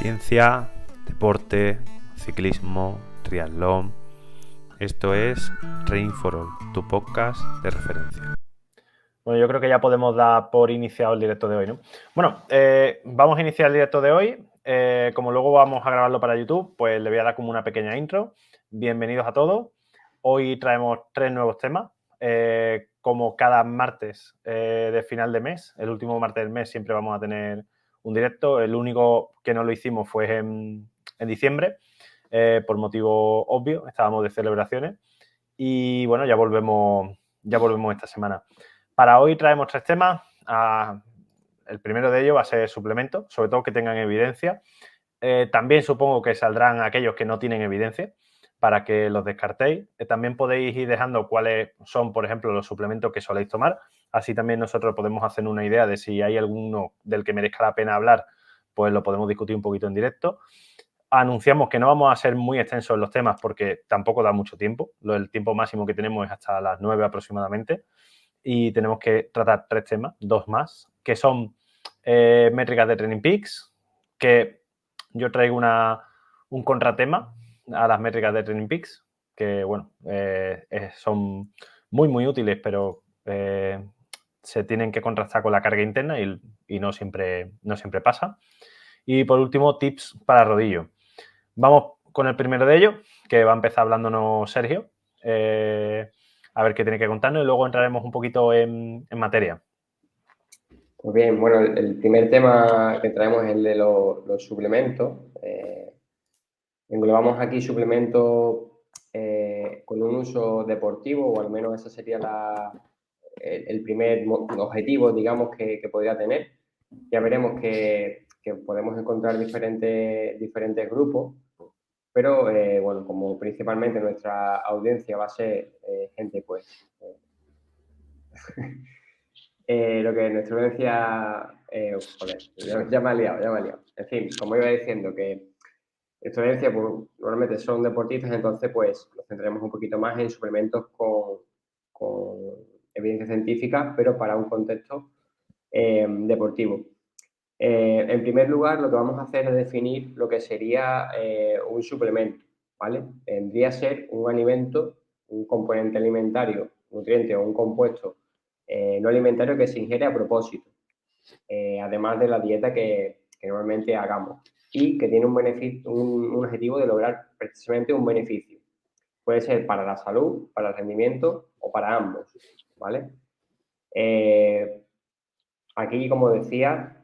Ciencia, deporte, ciclismo, triatlón. Esto es Training for All, tu podcast de referencia. Bueno, yo creo que ya podemos dar por iniciado el directo de hoy, ¿no? Bueno, vamos a iniciar el directo de hoy. Como luego vamos a grabarlo para YouTube, pues le voy a dar como una pequeña intro. Bienvenidos a todos. Hoy traemos 3 nuevos temas. Como cada martes de final de mes, el último martes del mes siempre vamos a tener un directo. El único que no lo hicimos fue en diciembre, por motivo obvio, estábamos de celebraciones. Y bueno, ya volvemos esta semana. Para hoy traemos 3 temas. El primero de ellos va a ser suplementos, sobre todo que tengan evidencia. También supongo que saldrán aquellos que no tienen evidencia para que los descartéis. También podéis ir dejando cuáles son, por ejemplo, los suplementos que soléis tomar. Así también nosotros podemos hacer una idea de si hay alguno del que merezca la pena hablar, pues lo podemos discutir un poquito en directo. Anunciamos que no vamos a ser muy extensos en los temas porque tampoco da mucho tiempo. El tiempo máximo que tenemos es hasta las 9 aproximadamente. Y tenemos que tratar 3 temas, 2 más, que son métricas de Training Peaks, que yo traigo un contratema a las métricas de Training Peaks, que bueno, son muy útiles, pero se tienen que contrastar con la carga interna y no siempre pasa. Y por último, tips para rodillo. Vamos con el primero de ellos, que va a empezar hablándonos Sergio. A ver qué tiene que contarnos y luego entraremos un poquito en materia. Pues bien, bueno, el primer tema que traemos es el de los suplementos. Englobamos aquí suplementos con un uso deportivo, o al menos ese sería el primer objetivo, digamos, que podría tener. Ya veremos que podemos encontrar diferentes grupos, pero bueno, como principalmente nuestra audiencia va a ser gente, pues... lo que nuestra audiencia... joder, ya me ha liado. En fin, como iba diciendo, que nuestra audiencia pues, normalmente son deportistas, entonces pues nos centraremos un poquito más en suplementos con evidencia científica, pero para un contexto deportivo. En primer lugar, lo que vamos a hacer es definir lo que sería un suplemento, ¿vale? Vendría a ser un alimento, un componente alimentario, nutriente o un compuesto no alimentario que se ingiere a propósito, además de la dieta que normalmente hagamos, y que tiene un objetivo de lograr precisamente un beneficio. Puede ser para la salud, para el rendimiento o para ambos, ¿vale? Aquí, como decía,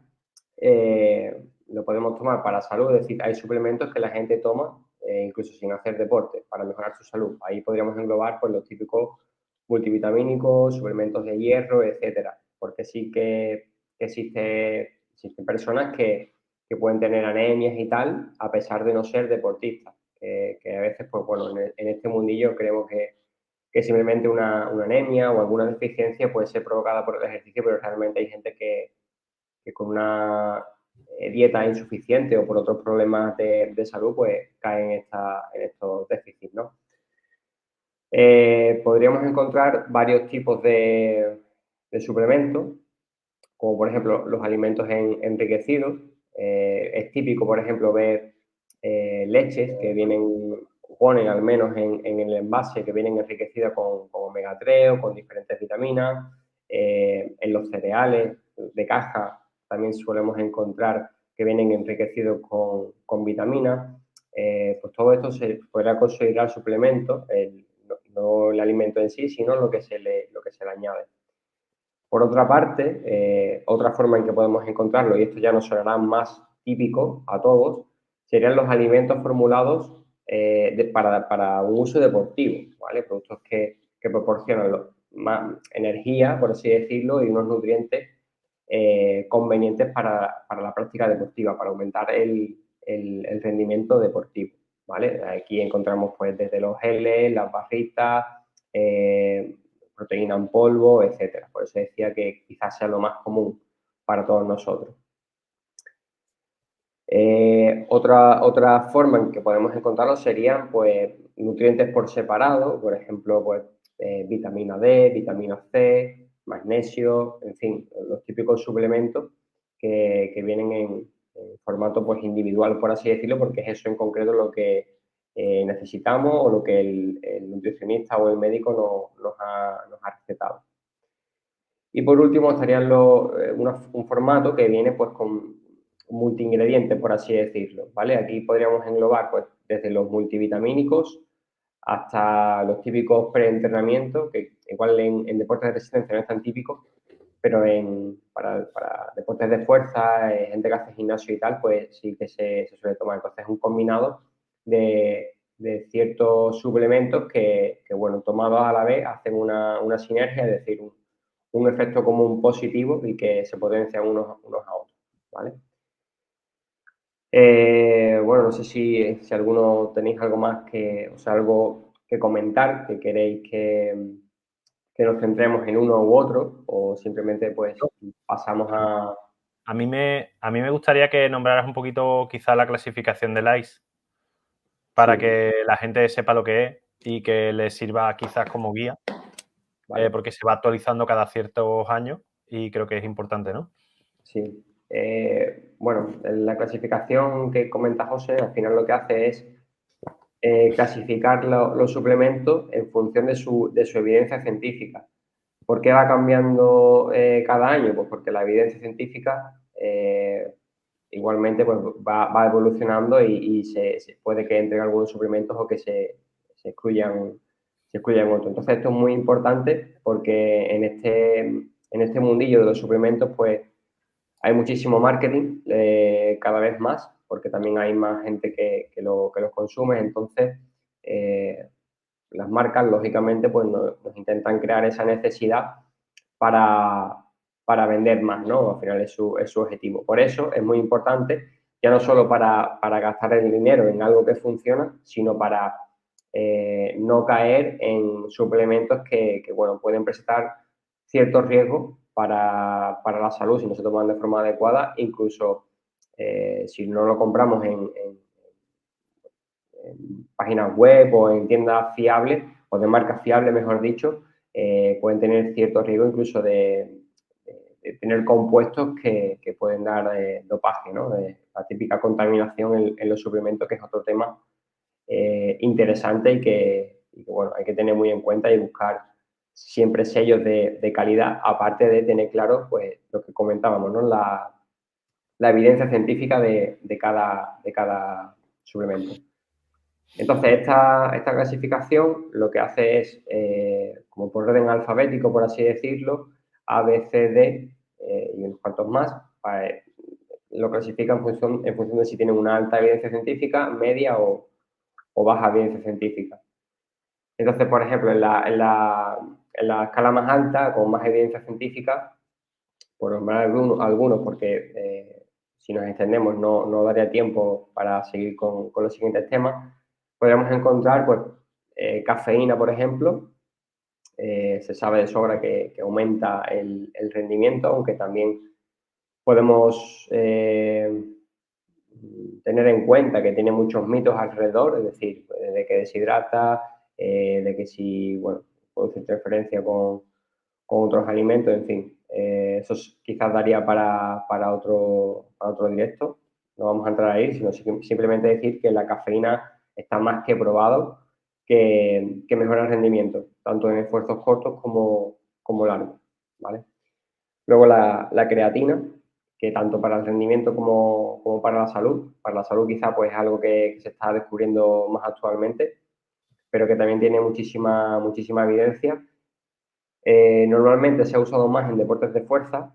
lo podemos tomar para salud, es decir, hay suplementos que la gente toma incluso sin hacer deporte para mejorar su salud. Ahí podríamos englobar pues, los típicos multivitamínicos, suplementos de hierro, etcétera, porque sí que existen personas que pueden tener anemias y tal, a pesar de no ser deportistas, que a veces, pues bueno, en este mundillo creemos que simplemente una anemia o alguna deficiencia puede ser provocada por el ejercicio, pero realmente hay gente que con una dieta insuficiente o por otros problemas de salud, pues caen en estos déficits, ¿no? Podríamos encontrar varios tipos de suplementos, como por ejemplo los alimentos enriquecidos. Es típico, por ejemplo, ver leches que ponen al menos en el envase que vienen enriquecidas con omega 3 o con diferentes vitaminas. En los cereales de caja también solemos encontrar que vienen enriquecidos con vitaminas. Pues todo esto se podrá considerar suplemento, no el alimento en sí, sino lo que se le añade. Por otra parte, otra forma en que podemos encontrarlo, y esto ya nos sonará más típico a todos, serían los alimentos formulados para un uso deportivo, ¿vale? Productos que proporcionan más energía, por así decirlo, y unos nutrientes convenientes para la práctica deportiva, para aumentar el rendimiento deportivo, ¿vale? Aquí encontramos pues desde los geles, las barritas, proteína en polvo, etcétera. Por eso decía que quizás sea lo más común para todos nosotros. Otra forma en que podemos encontrarlo serían pues, nutrientes por separado, por ejemplo, pues, vitamina D, vitamina C, magnesio, en fin, los típicos suplementos que vienen en formato pues individual, por así decirlo, porque es eso en concreto lo que necesitamos o lo que el nutricionista o el médico nos ha recetado. Y por último estarían un formato que viene pues con multiingredientes, por así decirlo, ¿vale? Aquí podríamos englobar pues desde los multivitamínicos hasta los típicos preentrenamientos, que igual en deportes de resistencia no es tan típico, pero para deportes de fuerza, gente que hace gimnasio y tal, pues sí que se suele tomar. Entonces es un combinado de ciertos suplementos que, bueno, tomados a la vez hacen una sinergia, es decir, un efecto común positivo y que se potencian unos a otros, ¿vale? Bueno, no sé si alguno tenéis algo más algo que comentar, que queréis que nos centremos en uno u otro, o simplemente pues pasamos a... A mí me gustaría que nombraras un poquito quizá la clasificación del ICE para Sí. que la gente sepa lo que es y que les sirva quizás como guía, Vale. porque se va actualizando cada ciertos años y creo que es importante, ¿no? Sí. Bueno, la clasificación que comenta José, al final lo que hace es clasificar los suplementos en función de su evidencia científica. ¿Por qué va cambiando cada año? Pues porque la evidencia científica igualmente pues, va evolucionando y se puede que entren algunos suplementos o que se excluyan otros. Entonces, esto es muy importante porque en este mundillo de los suplementos, pues hay muchísimo marketing cada vez más, porque también hay más gente que los consume. Entonces, las marcas, lógicamente, pues nos intentan crear esa necesidad para vender más, ¿no? Al final es su objetivo. Por eso es muy importante, ya no solo para gastar el dinero en algo que funciona, sino para no caer en suplementos que, bueno, pueden presentar ciertos riesgos para la salud si no se toman de forma adecuada, incluso si no lo compramos en páginas web o en tiendas fiables, o de marcas fiables, mejor dicho, pueden tener cierto riesgo incluso de tener compuestos que pueden dar dopaje, ¿no? La típica contaminación en los suplementos, que es otro tema interesante y que, bueno, hay que tener muy en cuenta y buscar siempre sellos de calidad, aparte de tener claro, pues, lo que comentábamos, ¿no? La evidencia científica de cada suplemento. Entonces, esta clasificación lo que hace es, como por orden alfabético, por así decirlo, A, B, C, D y unos cuantos más, lo clasifica en función de si tienen una alta evidencia científica, media o baja evidencia científica. Entonces, por ejemplo, en la escala más alta, con más evidencia científica, por nombrar algunos porque si nos extendemos no daría tiempo para seguir con los siguientes temas, podríamos encontrar pues, cafeína, por ejemplo. Se sabe de sobra que aumenta el rendimiento, aunque también podemos tener en cuenta que tiene muchos mitos alrededor, es decir, de que deshidrata, de que si, bueno, produce interferencia con otros alimentos, en fin. Eso quizás daría para otro directo. No vamos a entrar ahí, sino simplemente decir que la cafeína está más que probado que mejora el rendimiento, tanto en esfuerzos cortos como largos, ¿vale? Luego la creatina, que tanto para el rendimiento como para la salud quizá pues es algo que se está descubriendo más actualmente, pero que también tiene muchísima evidencia. Normalmente se ha usado más en deportes de fuerza,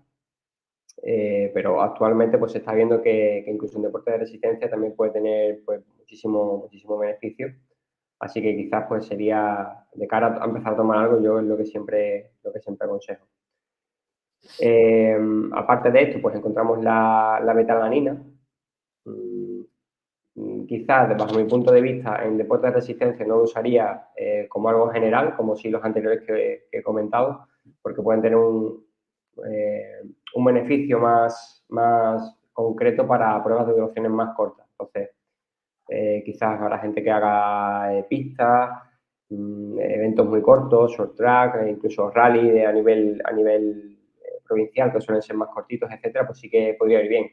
pero actualmente pues se está viendo que incluso en deportes de resistencia también puede tener pues, muchísimo beneficio. Así que quizás pues sería, de cara a empezar a tomar algo, yo es lo que siempre aconsejo. Aparte de esto, pues encontramos la betalanina. Quizás, bajo mi punto de vista, en deportes de resistencia no lo usaría como algo general, como sí los anteriores que he comentado, porque pueden tener un beneficio más concreto para pruebas de duraciones más cortas. Entonces, quizás habrá gente que haga pistas, eventos muy cortos, short track, incluso rally a nivel provincial, que suelen ser más cortitos, etcétera, pues sí que podría ir bien.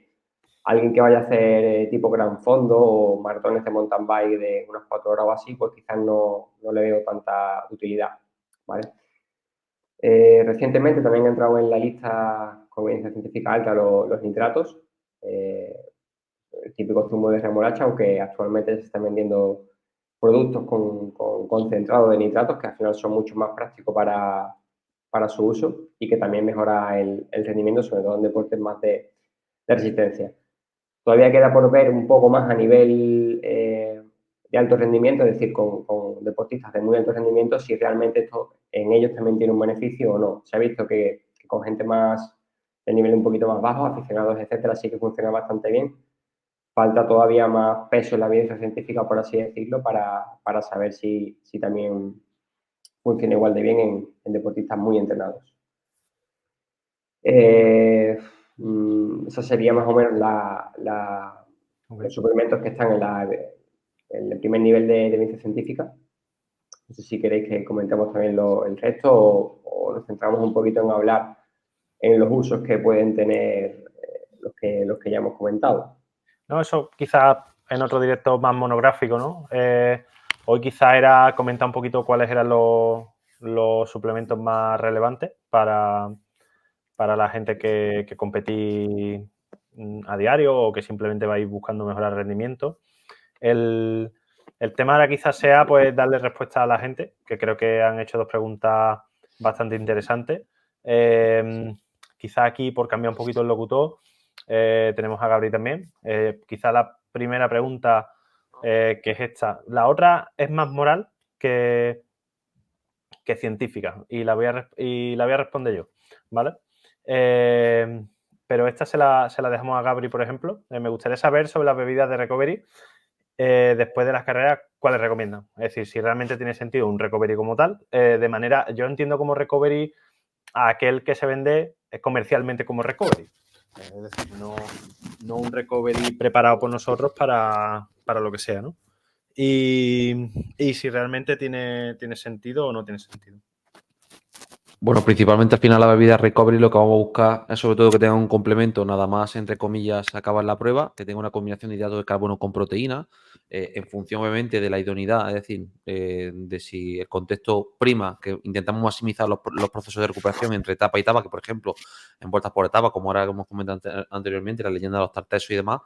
alguien que vaya a hacer tipo gran fondo o maratones de mountain bike de unas 4 horas o así, pues quizás no le veo tanta utilidad, ¿vale? Recientemente también he entrado en la lista con evidencia científica alta los nitratos, el típico zumo de remolacha, aunque actualmente se están vendiendo productos con concentrado de nitratos que al final son mucho más prácticos para su uso y que también mejora el rendimiento, sobre todo en deportes más de resistencia. Todavía queda por ver un poco más a nivel de alto rendimiento, es decir, con deportistas de muy alto rendimiento, si realmente esto en ellos también tiene un beneficio o no. Se ha visto que con gente más de nivel un poquito más bajo, aficionados, etcétera, sí que funciona bastante bien. Falta todavía más peso en la evidencia científica, por así decirlo, para saber si también funciona igual de bien en deportistas muy entrenados. Esa sería más o menos los suplementos que están en el primer nivel de evidencia científica. No sé si queréis que comentemos también el resto o nos centramos un poquito en hablar en los usos que pueden tener los que ya hemos comentado. No, eso quizás en otro directo más monográfico, ¿no? Hoy quizás era comentar un poquito cuáles eran los suplementos más relevantes para la gente que competís a diario o que simplemente vais buscando mejorar rendimiento. El tema ahora quizás sea pues darle respuesta a la gente, que creo que han hecho 2 preguntas bastante interesantes. Quizás aquí, por cambiar un poquito el locutor, tenemos a Gabri también. Quizás la primera pregunta, que es esta. La otra es más moral que científica y la voy a responder yo, ¿vale? Pero esta se la dejamos a Gabri, por ejemplo. Me gustaría saber sobre las bebidas de recovery después de las carreras, ¿cuáles recomiendan? Es decir, si realmente tiene sentido un recovery como tal, de manera, yo entiendo como recovery a aquel que se vende comercialmente como recovery. Es decir, no un recovery preparado por nosotros para lo que sea, ¿no? Y si realmente tiene sentido o no tiene sentido. Bueno, principalmente al final la bebida recovery lo que vamos a buscar es sobre todo que tenga un complemento, nada más entre comillas acabar la prueba, que tenga una combinación de hidratos de carbono con proteína, en función obviamente de la idoneidad, es decir, de si el contexto prima, que intentamos maximizar los procesos de recuperación entre etapa y etapa, que por ejemplo en vueltas por etapa, como ahora hemos comentado anteriormente, la leyenda de los tartesos y demás,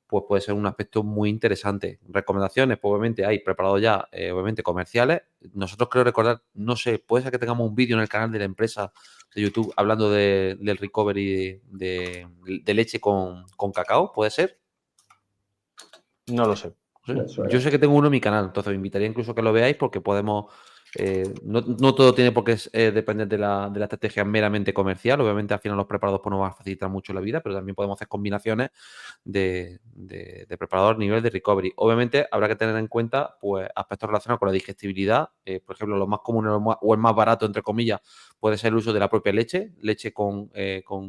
pues puede ser un aspecto muy interesante. Recomendaciones, pues obviamente hay preparados ya, obviamente comerciales. Nosotros creo recordar, no sé, puede ser que tengamos un vídeo en el canal de la empresa de YouTube hablando del recovery de leche con cacao, ¿puede ser? No lo sé. Yo sé que tengo uno en mi canal, entonces os invitaría incluso a que lo veáis porque podemos... no todo tiene por qué depender de la estrategia meramente comercial. Obviamente, al final los preparados pues, nos van a facilitar mucho la vida, pero también podemos hacer combinaciones de preparador a nivel de recovery. Obviamente, habrá que tener en cuenta pues, aspectos relacionados con la digestibilidad. Por ejemplo, lo más común o el más barato, entre comillas, puede ser el uso de la propia leche. Leche con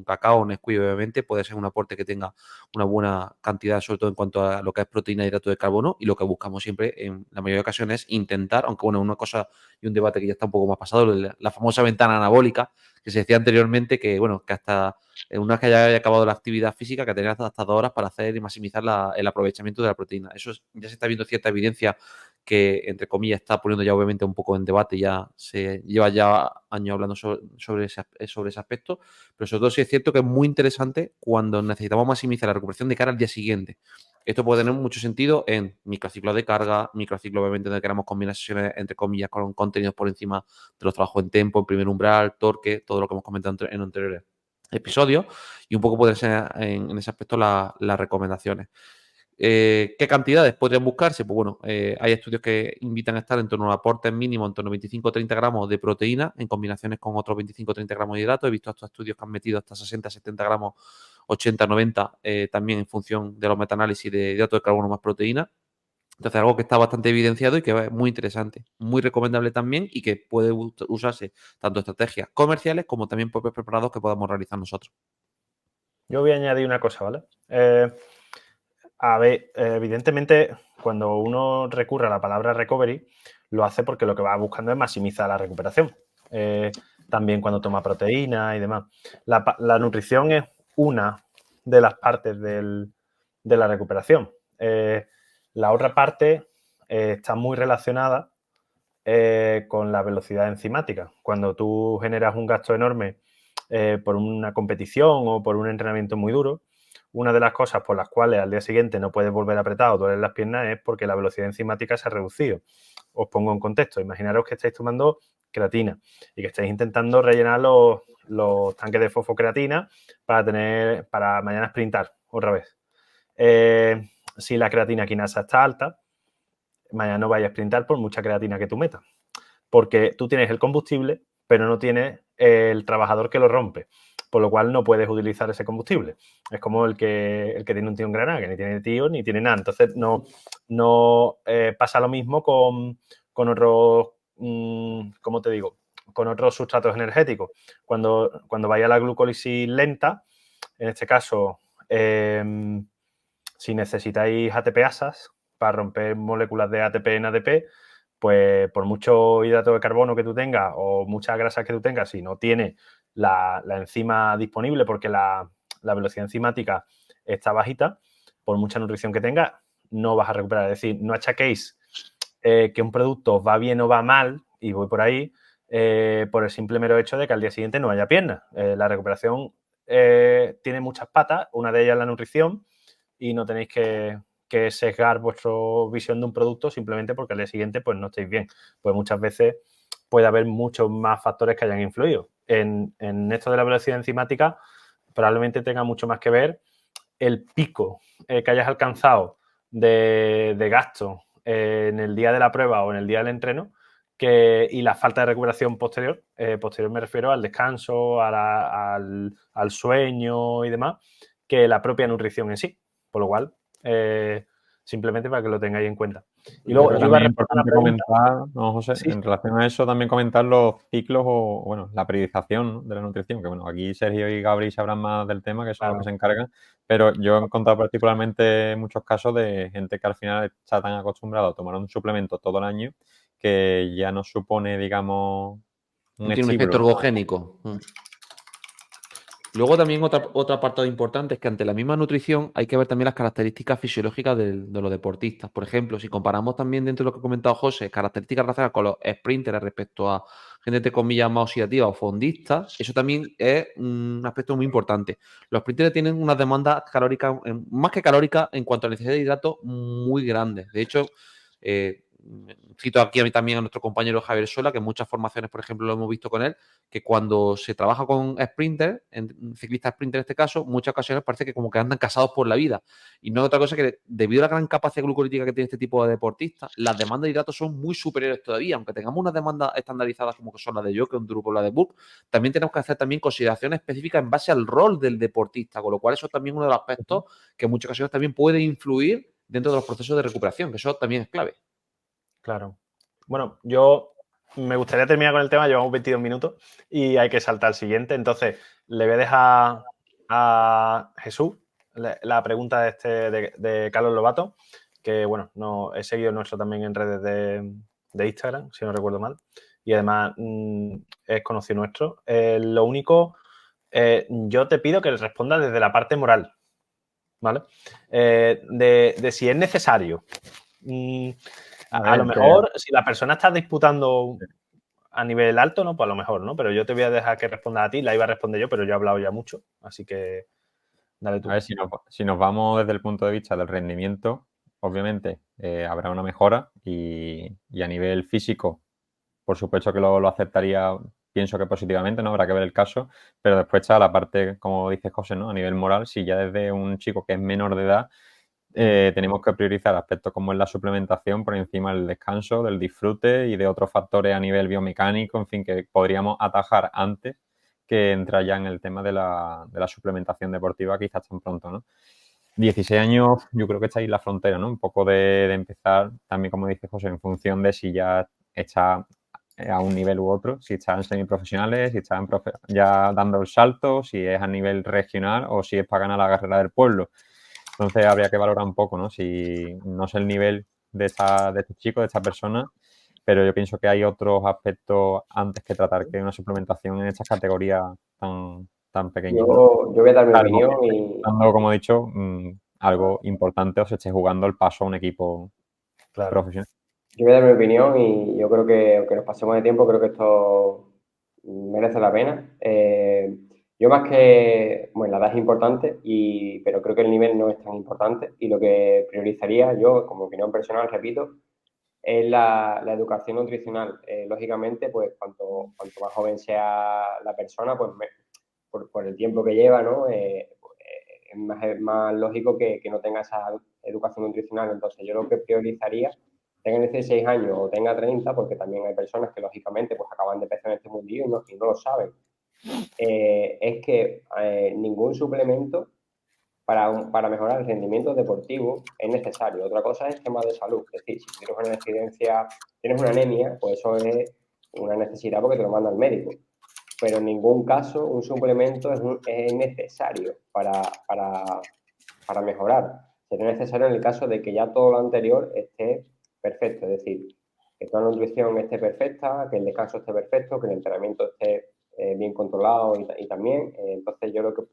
cacao, Nesquik, obviamente, puede ser un aporte que tenga una buena cantidad, sobre todo en cuanto a lo que es proteína y hidrato de carbono. Y lo que buscamos siempre, en la mayoría de ocasiones, es intentar, aunque bueno, una cosa y un debate que ya está un poco más pasado, la famosa ventana anabólica, que se decía anteriormente que, bueno, que hasta una vez que haya acabado la actividad física, que tenía hasta 2 horas para hacer y maximizar el aprovechamiento de la proteína. Eso ya se está viendo cierta evidencia que, entre comillas, está poniendo ya obviamente un poco en debate, ya se lleva ya años hablando sobre ese aspecto, pero sobre todo sí es cierto que es muy interesante cuando necesitamos maximizar la recuperación de cara al día siguiente. Esto puede tener mucho sentido en microciclos de carga, microciclos obviamente donde queramos combinar sesiones entre comillas con contenidos por encima de los trabajos en tempo, en primer umbral, torque, todo lo que hemos comentado en anteriores episodios, y un poco pueden ser en ese aspecto las recomendaciones. ¿Qué cantidades podrían buscarse? Pues bueno, hay estudios que invitan a estar en torno a aportes mínimos en torno a 25 o 30 gramos de proteína en combinaciones con otros 25 o 30 gramos de hidratos. He visto estos estudios que han metido hasta 60, 70 gramos, 80, 90, también en función de los metaanálisis de hidratos de carbono más proteína. Entonces, algo que está bastante evidenciado y que es muy interesante, muy recomendable también y que puede usarse tanto estrategias comerciales como también propios preparados que podamos realizar nosotros. Yo voy a añadir una cosa, ¿vale? A ver, evidentemente, cuando uno recurre a la palabra recovery, lo hace porque lo que va buscando es maximizar la recuperación. También cuando toma proteína y demás. La nutrición es una de las partes del de la recuperación. La otra parte está muy relacionada con la velocidad enzimática. Cuando tú generas un gasto enorme por una competición o por un entrenamiento muy duro, una de las cosas por las cuales al día siguiente no puedes volver apretado o duelen las piernas es porque la velocidad enzimática se ha reducido. Os pongo en contexto. Imaginaros que estáis tomando creatina y que estáis intentando rellenar los tanques de fosfocreatina para mañana sprintar otra vez. Si la creatina quinasa está alta, mañana no vayas a sprintar por mucha creatina que tú metas, porque tú tienes el combustible, pero no tienes el trabajador que lo rompe, por lo cual no puedes utilizar ese combustible. Es como el que tiene un tío en Granada, que ni tiene tío ni tiene nada. Entonces, no pasa lo mismo con otros, ¿cómo te digo? Con otros sustratos energéticos. Cuando vaya la glucólisis lenta, en este caso, si necesitáis ATPasas para romper moléculas de ATP en ADP, pues por mucho hidrato de carbono que tú tengas o muchas grasas que tú tengas, si no tienes la enzima disponible porque la velocidad enzimática está bajita, por mucha nutrición que tengas, no vas a recuperar. Es decir, no achaquéis que un producto va bien o va mal, y voy por ahí, por el simple mero hecho de que al día siguiente no haya piernas. La recuperación tiene muchas patas, una de ellas es la nutrición, y no tenéis que sesgar vuestra visión de un producto simplemente porque al día siguiente pues no estáis bien. Pues muchas veces puede haber muchos más factores que hayan influido. En esto de la velocidad enzimática probablemente tenga mucho más que ver el pico que hayas alcanzado de gasto en el día de la prueba o en el día del entreno y la falta de recuperación posterior. Posterior me refiero al descanso, al sueño y demás, que la propia nutrición en sí. Por lo cual, simplemente para que lo tengáis en cuenta. Y luego, yo iba a también es responder a la importante pregunta. comentar, ¿no, José? Sí. En relación a eso, también comentar los ciclos o, bueno, la periodización, ¿no?, de la nutrición, que bueno, aquí Sergio y Gabri sabrán más del tema, que son los que se encargan, pero yo he encontrado particularmente muchos casos de gente que al final está tan acostumbrado a tomar un suplemento todo el año que ya no supone, digamos, un Tiene un efecto estímulo. ergogénico. Luego también otro apartado importante es que ante la misma nutrición hay que ver también las características fisiológicas de los deportistas. Por ejemplo, si comparamos también dentro de lo que ha comentado José, características relacionadas con los sprinters respecto a gente de comillas más oxidativa o fondistas, eso también es un aspecto muy importante. Los sprinters tienen unas demandas calóricas, más que calóricas, en cuanto a necesidad de hidrato, muy grandes. De hecho, cito aquí también a nuestro compañero Javier Sola, que en muchas formaciones, por ejemplo, lo hemos visto con él, que cuando se trabaja con sprinters, ciclistas sprinters en este caso, muchas ocasiones parece que como que andan casados por la vida. Y no es otra cosa que debido a la gran capacidad glucolítica que tiene este tipo de deportistas, las demandas de hidratos son muy superiores todavía. Aunque tengamos unas demandas estandarizadas como que son las de Jockey, Enduro o la de Bulk, también tenemos que hacer también consideraciones específicas en base al rol del deportista, con lo cual eso es también uno de los aspectos que en muchas ocasiones también puede influir dentro de los procesos de recuperación, que eso también es clave. Claro. Bueno, yo me gustaría terminar con el tema, llevamos 22 minutos y hay que saltar al siguiente. Entonces, le voy a dejar a Jesús la pregunta de Carlos Lobato, que bueno, no he seguido nuestro también en redes de Instagram, si no recuerdo mal, y además es conocido nuestro. Lo único, yo te pido que le respondas desde la parte moral, ¿vale? De si es necesario. A lo mejor, si la persona está disputando a nivel alto, ¿no? Pues a lo mejor, ¿no? Pero yo te voy a dejar que respondas a ti. La iba a responder yo, pero yo he hablado ya mucho. Así que dale tú. A ver, si nos vamos desde el punto de vista del rendimiento, obviamente habrá una mejora y a nivel físico, por supuesto que lo aceptaría, pienso que positivamente, ¿no? Habrá que ver el caso, pero después está la parte, como dice José, ¿no? A nivel moral, si ya desde un chico que es menor de edad tenemos que priorizar aspectos como es la suplementación por encima del descanso, del disfrute y de otros factores a nivel biomecánico, en fin, que podríamos atajar antes que entrar ya en el tema de la suplementación deportiva quizás tan pronto, ¿no? 16 años, yo creo que está ahí la frontera, ¿no? Un poco de empezar, también como dice José, en función de si ya está a un nivel u otro, si está en semiprofesionales, si está ya dando el salto, si es a nivel regional o si es para ganar la carrera del pueblo. Entonces habría que valorar un poco, ¿no? Si no sé el nivel de este chico, de esta persona, pero yo pienso que hay otros aspectos antes que tratar que una suplementación en estas categorías tan pequeñas. Yo voy a dar mi Claro, opinión y... como he dicho, algo importante o se esté jugando el paso a un equipo profesional. Yo voy a dar mi opinión y yo creo que, aunque nos pasemos de tiempo, creo que esto merece la pena. Yo más que, bueno, la edad es importante, pero creo que el nivel no es tan importante y lo que priorizaría yo, como opinión personal, repito, es la educación nutricional. Lógicamente, pues cuanto más joven sea la persona, pues por el tiempo que lleva, ¿no? Es más lógico que no tenga esa educación nutricional. Entonces, yo lo que priorizaría, tenga 16 años o tenga 30, porque también hay personas que lógicamente pues acaban de empezar en este mundillo y no lo saben, es que ningún suplemento para mejorar el rendimiento deportivo es necesario. Otra cosa es tema de salud. Es decir, si tienes una incidencia, tienes una anemia, pues eso es una necesidad porque te lo manda el médico. Pero en ningún caso un suplemento es necesario para mejorar. Sería necesario en el caso de que ya todo lo anterior esté perfecto. Es decir, que toda la nutrición esté perfecta, que el descanso esté perfecto, que el entrenamiento esté bien controlado y también. Entonces yo lo que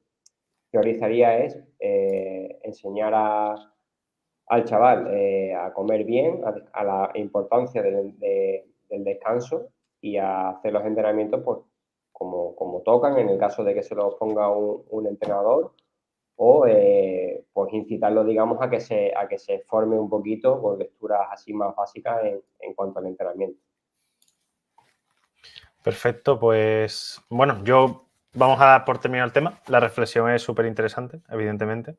priorizaría es enseñar al chaval a comer bien, a la importancia del descanso y a hacer los entrenamientos pues, como tocan, en el caso de que se los ponga un entrenador, o pues incitarlo, digamos, a que se forme un poquito con lecturas así más básicas en cuanto al entrenamiento. Perfecto, pues bueno, vamos a dar por terminado el tema. La reflexión es súper interesante, evidentemente.